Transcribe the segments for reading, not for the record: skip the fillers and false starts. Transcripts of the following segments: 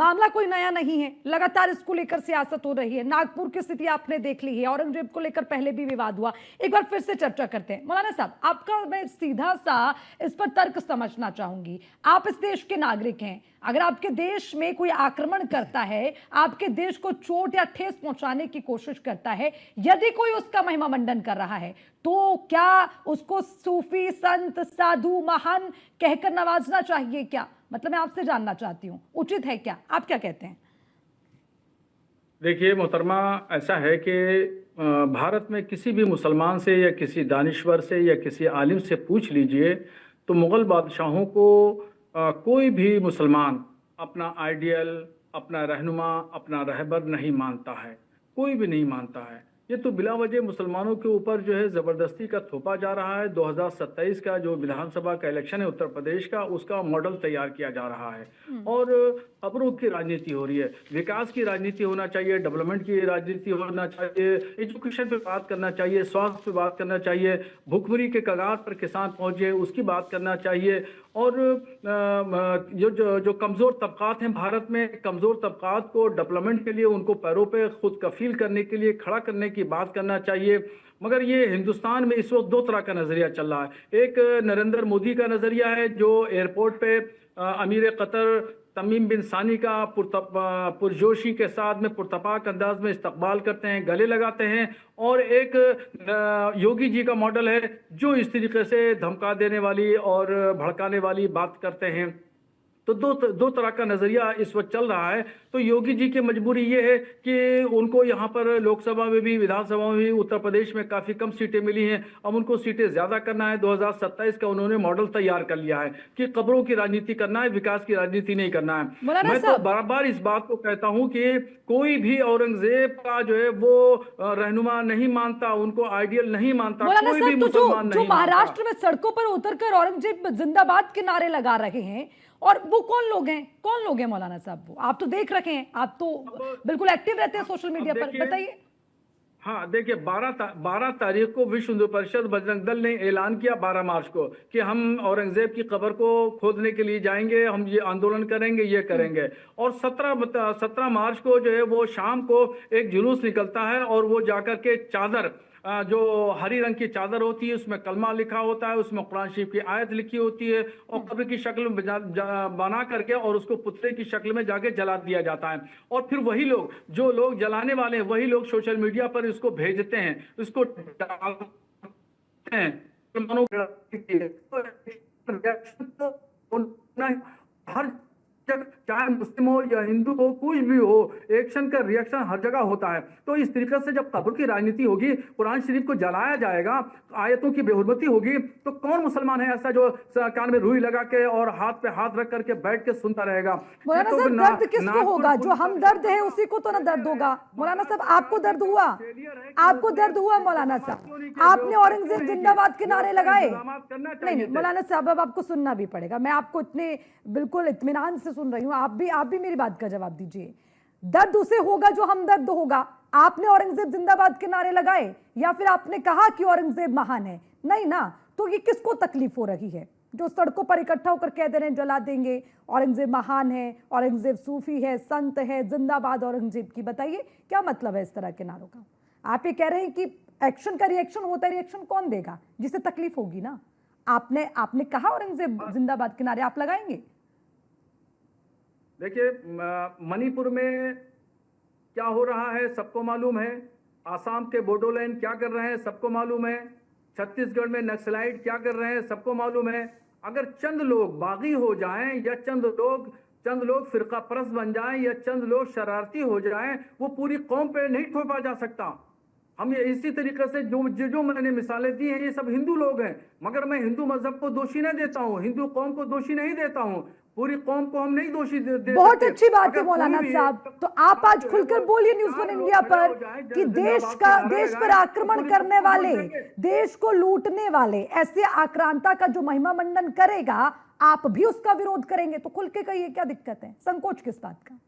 मामला कोई नया नहीं है, लगातार इसको लेकर सियासत हो रही है। नागपुर की स्थिति आपने देख ली है, औरंगजेब को लेकर पहले भी विवाद हुआ। एक बार फिर से चर्चा करते हैं। मौलाना साहब, आपका मैं सीधा सा इस पर तर्क समझना चाहूंगी। आप इस देश के नागरिक हैं, अगर आपके देश में कोई आक्रमण करता है, आपके देश को चोट या ठेस पहुंचाने की कोशिश करता है, यदि कोई उसका महिमा मंडन कर रहा है, तो क्या उसको सूफी, संत, साधु, महान कहकर नवाजना चाहिए क्या? मतलब मैं आपसे जानना चाहती हूं, उचित है क्या? आप क्या कहते हैं? देखिए मोहतरमा, ऐसा है कि भारत में किसी भी मुसलमान से या किसी दानिश्वर से या किसी आलिम से पूछ लीजिए तो मुग़ल बादशाहों को कोई भी मुसलमान अपना आइडियल, अपना रहनुमा, अपना रहबर नहीं मानता है। कोई भी नहीं मानता है। ये तो बिला वजह मुसलमानों के ऊपर जो है ज़बरदस्ती का थोपा जा रहा है। 2027 का जो विधानसभा का इलेक्शन है उत्तर प्रदेश का, उसका मॉडल तैयार किया जा रहा है और अवरोध की राजनीति हो रही है। विकास की राजनीति होना चाहिए, डेवलपमेंट की राजनीति होना चाहिए, एजुकेशन पे बात करना चाहिए, स्वास्थ्य पे बात करना चाहिए, भुखमरी के कगार पर किसान पहुंचे उसकी बात करना चाहिए। और जो कमज़ोर तबकात हैं भारत में, कमज़ोर तबकात को डेवलपमेंट के लिए उनको पैरों पे खुद कफील करने के लिए खड़ा करने की बात करना चाहिए। मगर ये हिंदुस्तान में इस वक्त दो तरह का नज़रिया चल रहा है। एक नरेंद्र मोदी का नज़रिया है जो एयरपोर्ट पे अमीर कतर तमीम बिन सानी का पुरजोशी के साथ में पुरतपाक अंदाज में इस्तकबाल करते हैं, गले लगाते हैं। और एक योगी जी का मॉडल है जो इस तरीके से धमका देने वाली और भड़काने वाली बात करते हैं। तो दो तरह का नजरिया इस वक्त चल रहा है। तो योगी जी की मजबूरी ये है कि उनको यहाँ पर लोकसभा में भी, विधानसभा में भी उत्तर प्रदेश में काफी कम सीटें मिली हैं। अब उनको सीटें ज्यादा करना है। 2027 का उन्होंने मॉडल तैयार कर लिया है कि कब्रों की राजनीति करना है, विकास की राजनीति नहीं करना है। मैं तो बार बार इस बात को कहता हूँ कि कोई भी औरंगजेब का जो है वो रहनुमा नहीं मानता, उनको आइडियल नहीं मानता, कोई भी मुसलमान नहीं मानता। महाराष्ट्र में सड़कों पर उतरकर औरंगजेब जिंदाबाद के नारे लगा रहे हैं, और वो कौन लोग हैं? कौन लोग हैं मौलाना साहब? वो आप तो देख रखे हैं, आप तो बिल्कुल एक्टिव रहते हैं सोशल मीडिया पर, बताइए। हाँ देखिए, 12 तारीख को विश्व हिंदू परिषद बजरंग दल ने ऐलान किया 12 मार्च को कि हम औरंगजेब की कब्र को खोदने के लिए जाएंगे, हम ये आंदोलन करेंगे, ये करेंगे। और 17 मार्च को जो है वो शाम को एक जुलूस निकलता है और वो जाकर के चादर, जो हरी रंग की चादर होती है उसमें कलमा लिखा होता है, उसमें कुरान शरीफ की आयत लिखी होती है और कब्र की शक्ल में बना करके और उसको पुतले की शक्ल में जाके जला दिया जाता है। और फिर वही लोग, जो लोग जलाने वाले हैं, वही लोग सोशल मीडिया पर इसको भेजते हैं, इसको डालते हैं। हर चाहे मुस्लिम हो या हिंदू हो, कुछ भी हो, एक्शन का रिएक्शन हर जगह होता है। तो इस तरीके से जब कब्र की राजनीति होगी, कुरान शरीफ को जलाया जाएगा, आयतों की बेहुरमती होगी, तो कौन मुसलमान है ऐसा जो कान में रुई लगा के और हाथ पे हाथ रख करके बैठ के सुनता रहेगा? मौलाना साहब, दर्द किसको होगा? जो हम दर्द है उसी को तो ना दर्द होगा। मौलाना साहब, आपको दर्द हुआ? आपको दर्द हुआ मौलाना साहब? आपने औरंगजेब जिंदाबाद के नारे लगाए? नहीं मौलाना साहब, अब आपको सुनना भी पड़ेगा। मैं आपको इतने बिल्कुल इत्मीनान से सुन रही हूँ, आप भी मेरी बात का जवाब दीजिए। दर्द उसे होगा जो हमदर्द होगा। आपने औरंगजेब जिंदाबाद के नारे लगाए या फिर आपने कहा कि औरंगजेब महान है? नहीं ना। तो ये किसको तकलीफ हो रही है जो सड़कों पर इकट्ठा होकर कह दे रहे हैं जला देंगे, औरंगजेब महान है, औरंगजेब सूफी है, संत है, जिंदाबाद औरंगजेब की? बताइए क्या मतलब है इस तरह के नारों का? आप ये कह रहे हैं कि एक्शन का रिएक्शन होता है, रिएक्शन कौन देगा? जिसे तकलीफ होगी ना। आपने कहा औरंगजेब जिंदाबाद के नारे आप लगाएंगे? देखिए, मणिपुर में क्या हो रहा है सबको मालूम है। आसाम के बोडोलैंड क्या कर रहे हैं सबको मालूम है। छत्तीसगढ़ में नक्सलाइट क्या कर रहे हैं सबको मालूम है। अगर चंद लोग बागी हो जाएं या चंद लोग फिरका परस्त बन जाएं या चंद लोग शरारती हो जाएं, वो पूरी कौम पे नहीं थोपा जा सकता। हम ये इसी तरीके से जो मैंने मिसालें दी हैं, ये सब हिंदू लोग हैं, मगर मैं हिंदू मजहब को दोषी नहीं देता हूँ, हिंदू कौम को दोषी नहीं देता हूँ, पूरी कौम को हम नहीं दोषी दे बहुत अच्छी बात है मौलाना साहब। तो आप आज खुलकर बोलिए न्यूज़ वन इंडिया पर कि देश पर आक्रमण करने वाले, देश को लूटने वाले, ऐसे आक्रांता का जो महिमा मंडन करेगा, आप भी उसका विरोध करेंगे। तो खुल के कहिए, क्या दिक्कत है? संकोच किस बात का?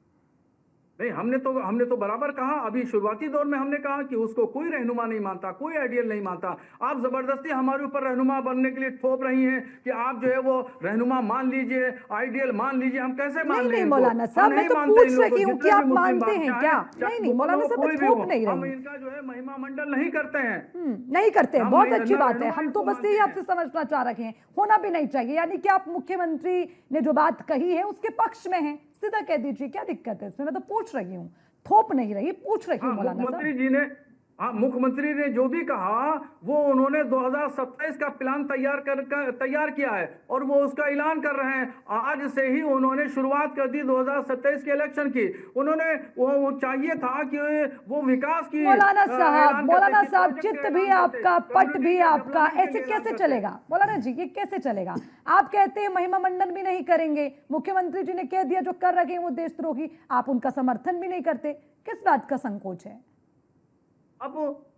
नहीं, हमने तो बराबर कहा, अभी शुरुआती दौर में हमने कहा कि उसको कोई रहनुमा नहीं मानता, कोई आइडियल नहीं मानता। आप जबरदस्ती हमारे ऊपर रहनुमा बनने के लिए थोप रही हैं कि आप जो है वो रहनुमा मान लीजिए, आइडियल मान लीजिए। हम कैसे मान नहीं लें नहीं इनको? मौलाना हम साहब, मैं नहीं तो मानते पूछ इन लोगों को, रही हूँ कि जितने आप भी मुस्लिम मानते हैं बादशाह क्या? हैं, नहीं नहीं मौलाना साहब, मैं कोई भी हो, थोप नहीं हम रही। इनका जो है महिमा मंडल नहीं करते हैं। नहीं करते हैं, हम बहुत नहीं- अच्छी ना बात है। रहनुमा हम तो इनको बस यही मानते आपसे समझना चाह रहे हैं, होना भी नहीं चाहिए। यानी कि आप मुख्यमंत्री ने जो बात कही है उसके पक्ष में हैं, सीधा कह दीजिए, क्या दिक्कत है इसमें? मैं तो पूछ रही हूँ, थोप नहीं रही, पूछ रही हूँ हाँ, मौलाना मुख्यमंत्री साहब। जी ने मुख्यमंत्री ने जो भी कहा वो उन्होंने 2027 का प्लान तैयार किया है और वो उसका ऐलान कर रहे हैं। आज से ही उन्होंने शुरुआत कर दी 2027 के इलेक्शन की। उन्होंने वो चाहिए था कि वो विकास की मौलाना ऐलान मौलाना करते, कि साहब, प्रोजेक्ट चित्त का भी ऐलान करते, आपका, पट कम्युनिटी भी के आपका, डेवलपमेंट के ऐसे लिए कैसे ऐलान चलेगा? करते। मौलाना जी, ये कैसे चलेगा? आप कहते हैं महिमा मंडन भी नहीं करेंगे, मुख्यमंत्री जी ने कह दिया जो कर रहे हैं वो देशद्रोही, आप उनका समर्थन भी नहीं करते, किस बात का संकोच है? अब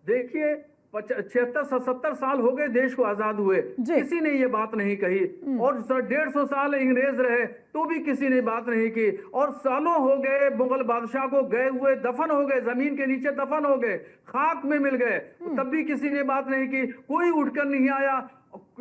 देखिए, 76-77 साल हो गए देश को आजाद हुए, जी। किसी ने ये बात नहीं कही। और 150 साल अंग्रेज रहे तो भी किसी ने बात नहीं की। और सालों हो गए मुगल बादशाह को गए हुए, दफन हो गए, जमीन के नीचे दफन हो गए, खाक में मिल गए, तब भी किसी ने बात नहीं की, कोई उठकर नहीं आया।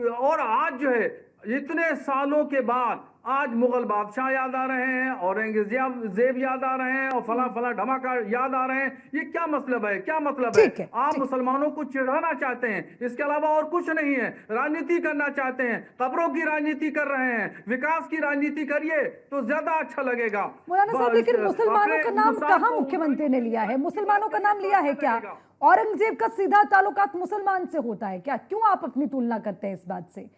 और आज जो है इतने सालों के बाद आज मुगल बादशाह याद आ रहे हैं, औरंगजेब याद आ रहे हैं, और फला फला धमाका याद आ रहे हैं। ये क्या मतलब है? क्या मतलब है? ठीक है, आप ठीक। मुसलमानों को चिढ़ाना चाहते हैं, इसके अलावा और कुछ नहीं है। राजनीति करना चाहते हैं, कब्रों की राजनीति कर रहे हैं। विकास की राजनीति करिए तो ज्यादा अच्छा लगेगा। मौलाना साहब, लेकिन मुसलमानों का नाम कहाँ मुख्यमंत्री ने लिया है? मुसलमानों का नाम लिया है क्या? औरंगजेब का सीधा ताल्लुकात मुसलमान से होता है क्या? क्यों आप अपनी तुलना करते हैं इस बात से?